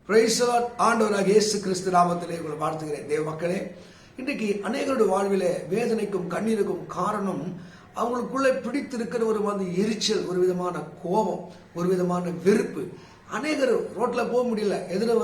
Praise the Lord. ஆண்டவராகிய இயேசு கிறிஸ்து நாமத்திலே உங்களை வாழ்த்துகிறேன். தேவ மக்களே, இன்றைக்கு அநேகருடைய வாழ்விலே வேதனைக்கும் கண்ணீருக்கும் காரணம் அவங்களுக்குள்ளே பிடித்திருக்கிற ஒரு எரிச்சல், ஒரு விதமான கோபம், ஒரு விதமான வெறுப்பு. அநேகர் ரோட்ல போக முடியல, எதிர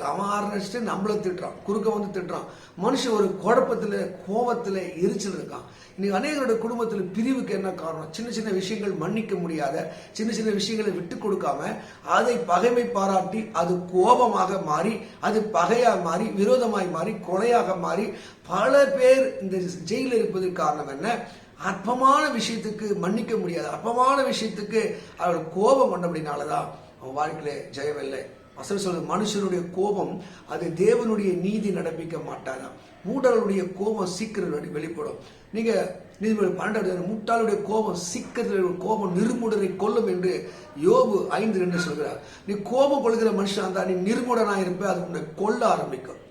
அவன் ஆரம்பிச்சுட்டு நம்மள திட்டுறான், குறுக்க திட்டுறான். மனுஷன் ஒரு குழப்பத்துல, கோபத்துல, எரிச்சல் இருக்கான். இன்னைக்கு அநேகருடைய குடும்பத்தில் பிரிவுக்கு என்ன காரணம்? சின்ன சின்ன விஷயங்கள் மன்னிக்க முடியாத, சின்ன சின்ன விஷயங்களை விட்டு கொடுக்காம அதை பகைமை பாராட்டி அது கோபமாக மாறி, அது பகையாக மாறி, விரோதமாய் மாறி, கொலையாக மாறி பல பேர் இந்த ஜெயிலில் இருப்பதற்கு காரணம் என்ன? அற்பமான விஷயத்துக்கு மன்னிக்க முடியாது, அற்பமான விஷயத்துக்கு அவர்கள் கோபம் கொண்டபடினாலதான் அவன் வாழ்க்கையில ஜெயம் இல்லை. வசனம் சொல்றது, மனுஷனுடைய கோபம் அது தேவனுடைய நீதி நடப்பிக்க மாட்டாராம். மூடர்களுடைய கோபம் சீக்கிரம் வெளிப்படும். நீங்க நீதிபதி 12 முட்டாளுடைய கோபம் சீக்கிரத்தில், கோபம் நிர்மூடரை கொல்லும் என்று யோபு 5:2 சொல்கிறார். நீ கோபம் கொள்கிற மனுஷன் தான், நீ நிர்மூடனா இருப்ப, அது உன்னை கொல்ல ஆரம்பிக்கும்.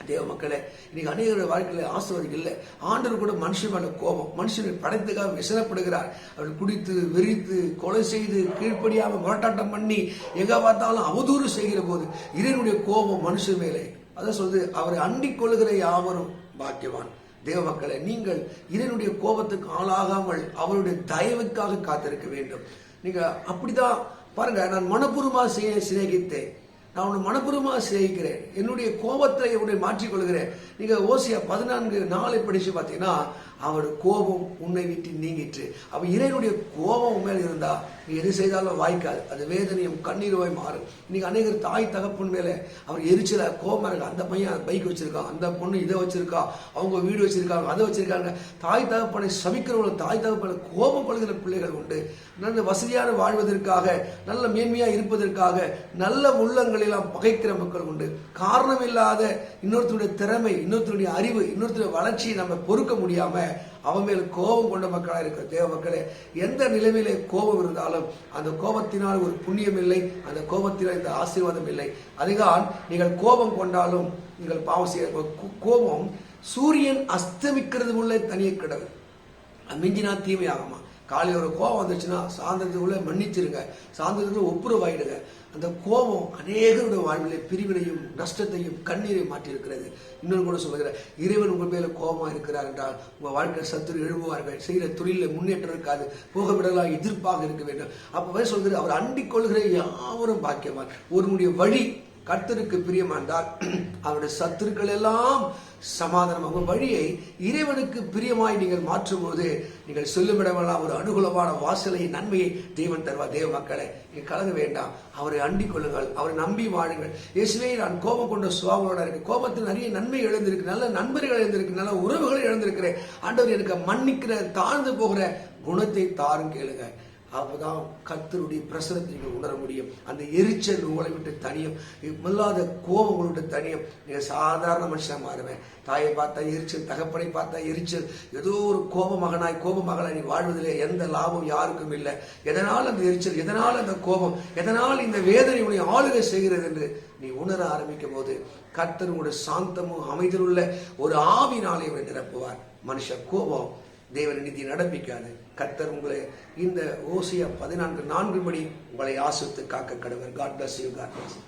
தேவ மக்களே, இன்னைக்கு அநேகருடைய வாழ்க்கையில ஆசீர்வாதம் இல்லை. ஆண்டவர் கூட மனுஷன் மேல கோபம், மனுஷனை படைத்துக்காக விசனப்படுகிறார். அவர்கள் குடித்து வெறித்து கொலை செய்து கீழ்ப்படியாம முரட்டாட்டம் பண்ணி எங்க பார்த்தாலும் அவதூறு செய்கிற போது இறைவனுடைய கோபம் மனுஷன் மேலே. அதான் சொல்றது, அவரை அண்டிக் கொள்ளுகிற யாவரும் பாக்கியவான். தேவ மக்களே, நீங்கள் இறைவனுடைய கோபத்துக்கு ஆளாகாமல் அவருடைய தயவுக்காக காத்திருக்க வேண்டும். நீங்க அப்படிதான் பாருங்க, நான் மனப்பூர்வமாக சிநேகித்தேன், நான் உன்னை மனப்பூர்வமாக சிநேகிக்கிறேன், என்னுடைய கோபத்தை உன்னை மாற்றிக்கொள்கிறேன். நீங்க ஓசியா 14:4 படிச்சு பார்த்தீங்கன்னா, அவருடைய கோபம் உன்னை விட்டு நீங்கிற்று. அவ இறைவனுடைய கோபம் உண்மையில இருந்தா நீ எது செய்தாலும் வாய்க்காது, அது வேதனையும் கண்ணீருவாய் மாறும். இன்னைக்கு அநேகர் தாய் தகப்பன் மேல அவர் எரிச்சல கோபமா இருக்கு. அந்த பையன் பைக் வச்சிருக்கான், அந்த பொண்ணு இதை வச்சிருக்கா, அவங்க வீடு வச்சிருக்காங்க, அதை வச்சிருக்காங்க. தாய் தகப்பனை சபிக்கிறவர்கள், தாய் தகப்பனை கோபம் கொள்கிற பிள்ளைகள் உண்டு. நல்ல வசதியான வாழ்வதற்காக, நல்ல மேன்மையா இருப்பதற்காக நல்ல உள்ளங்களெல்லாம் பகைக்கிற மக்கள் உண்டு. காரணம் இல்லாத இன்னொருத்தருடைய திறமை, இன்னொருத்தருடைய அறிவு, இன்னொருத்தருடைய வளர்ச்சியை நம்ம பொறுக்க முடியாம அவன் மேல் கோபம் கொண்ட மக்களா இருக்கிற தேவ மக்களே, எந்த நிலைமையிலே கோபம் இருந்தாலும் அந்த கோபத்தினால் ஒரு புண்ணியம் இல்லை, அந்த கோபத்தினால் இந்த ஆசீர்வாதம் இல்லை. அதுதான் நீங்கள் கோபம் கொண்டாலும் நீங்கள் பாவம் செய்ய. கோபம் சூரியன் அஸ்தமிக்கிறது உள்ள தனியே கிடவு, மிஞ்சினா தீமை ஆகுமா. காலையில் ஒரு கோபம் வந்துச்சுன்னா சாயந்தரத்துக்குள்ள மன்னிச்சிருங்க, சாயந்தரத்துக்குள்ள ஒப்புரவாயிடுங்க. அந்த கோபம் அநேகருடைய வாழ்விலே பிரிவினையும் நஷ்டத்தையும் கண்ணீரையும் மாற்றி இருக்கிறது. இன்னொன்று கூட சொல்லுகிறேன், இறைவன் உங்கள் மேல கோபமா இருக்கிறார் என்றால் உங்க வாழ்க்கையில் சத்துரு எழுப்புவார்கள், செய்கிற தொழில முன்னேற்றம் இருக்காது, போக விடலாம், எதிர்ப்பாக இருக்க வேண்டும். அப்பவே சொல்கிறது, அவர் அண்டிக் கொள்கிற யாவரும் பாக்கியவான். ஒருவனுடைய வழி கர்த்தருக்கு பிரியமானால் அவருடைய சத்துருக்கள் எல்லாம் சமாதானம். உங்கள் வழியை இறைவனுக்கு பிரியமாய் நீங்கள் மாற்றும் போது நீங்கள் சொல்லுமிடமெல்லாம் ஒரு அனுகூலமான வாசலை, நன்மையை தேவன் தருவார். தேவ மக்களை, நீங்கள் கலங்க வேண்டாம், அவரை அண்டிக் கொள்ளுங்கள், அவரை நம்பி வாழுங்கள். இயேசுவே, நான் கோபம் கொண்ட சுபாவங்களோட இருக்கு, கோபத்தில் நிறைய நன்மை எழுந்திருக்கு, நல்ல நண்பர்கள் எழுந்திருக்கு, நல்ல உறவுகளை எழுந்திருக்கிறேன். ஆண்டவர் எனக்கு மன்னிக்கிற, தாழ்ந்து போகிற குணத்தை தாரும் கேளுங்க. அப்பதான் கர்த்தருடைய பிரசனத்தை நீங்கள் உணர முடியும். அந்த எரிச்சல் உங்களை விட்டு தனியும், இல்லாத கோபம் உங்களை விட்டு தனியும். நீங்க சாதாரண மனுஷன் மாறுவேன். தாயை பார்த்தா எரிச்சல், தகப்பனை பார்த்தா எரிச்சல், ஏதோ ஒரு கோப மகனாய் கோப மகளாய் நீ வாழ்வதிலே எந்த லாபம் யாருக்கும் இல்லை. எதனால் அந்த எரிச்சல், எதனால் அந்த கோபம், எதனால் இந்த வேதனை உன்னை ஆளுகை செய்கிறது என்று நீ உணர ஆரம்பிக்கும் போது கர்த்தர் உங்களுடைய சாந்தமும் அமைதியுள்ள ஒரு ஆவினாலே உங்களை நிரப்புவார். மனுஷ கோபம் தேவன் நீதி நடப்பிக்காது. கர்த்தர் உங்களை இந்த ஓசியா 14:4 படி உங்களை ஆசிர்வதித்து காக்க கடவர். God bless you. God bless you.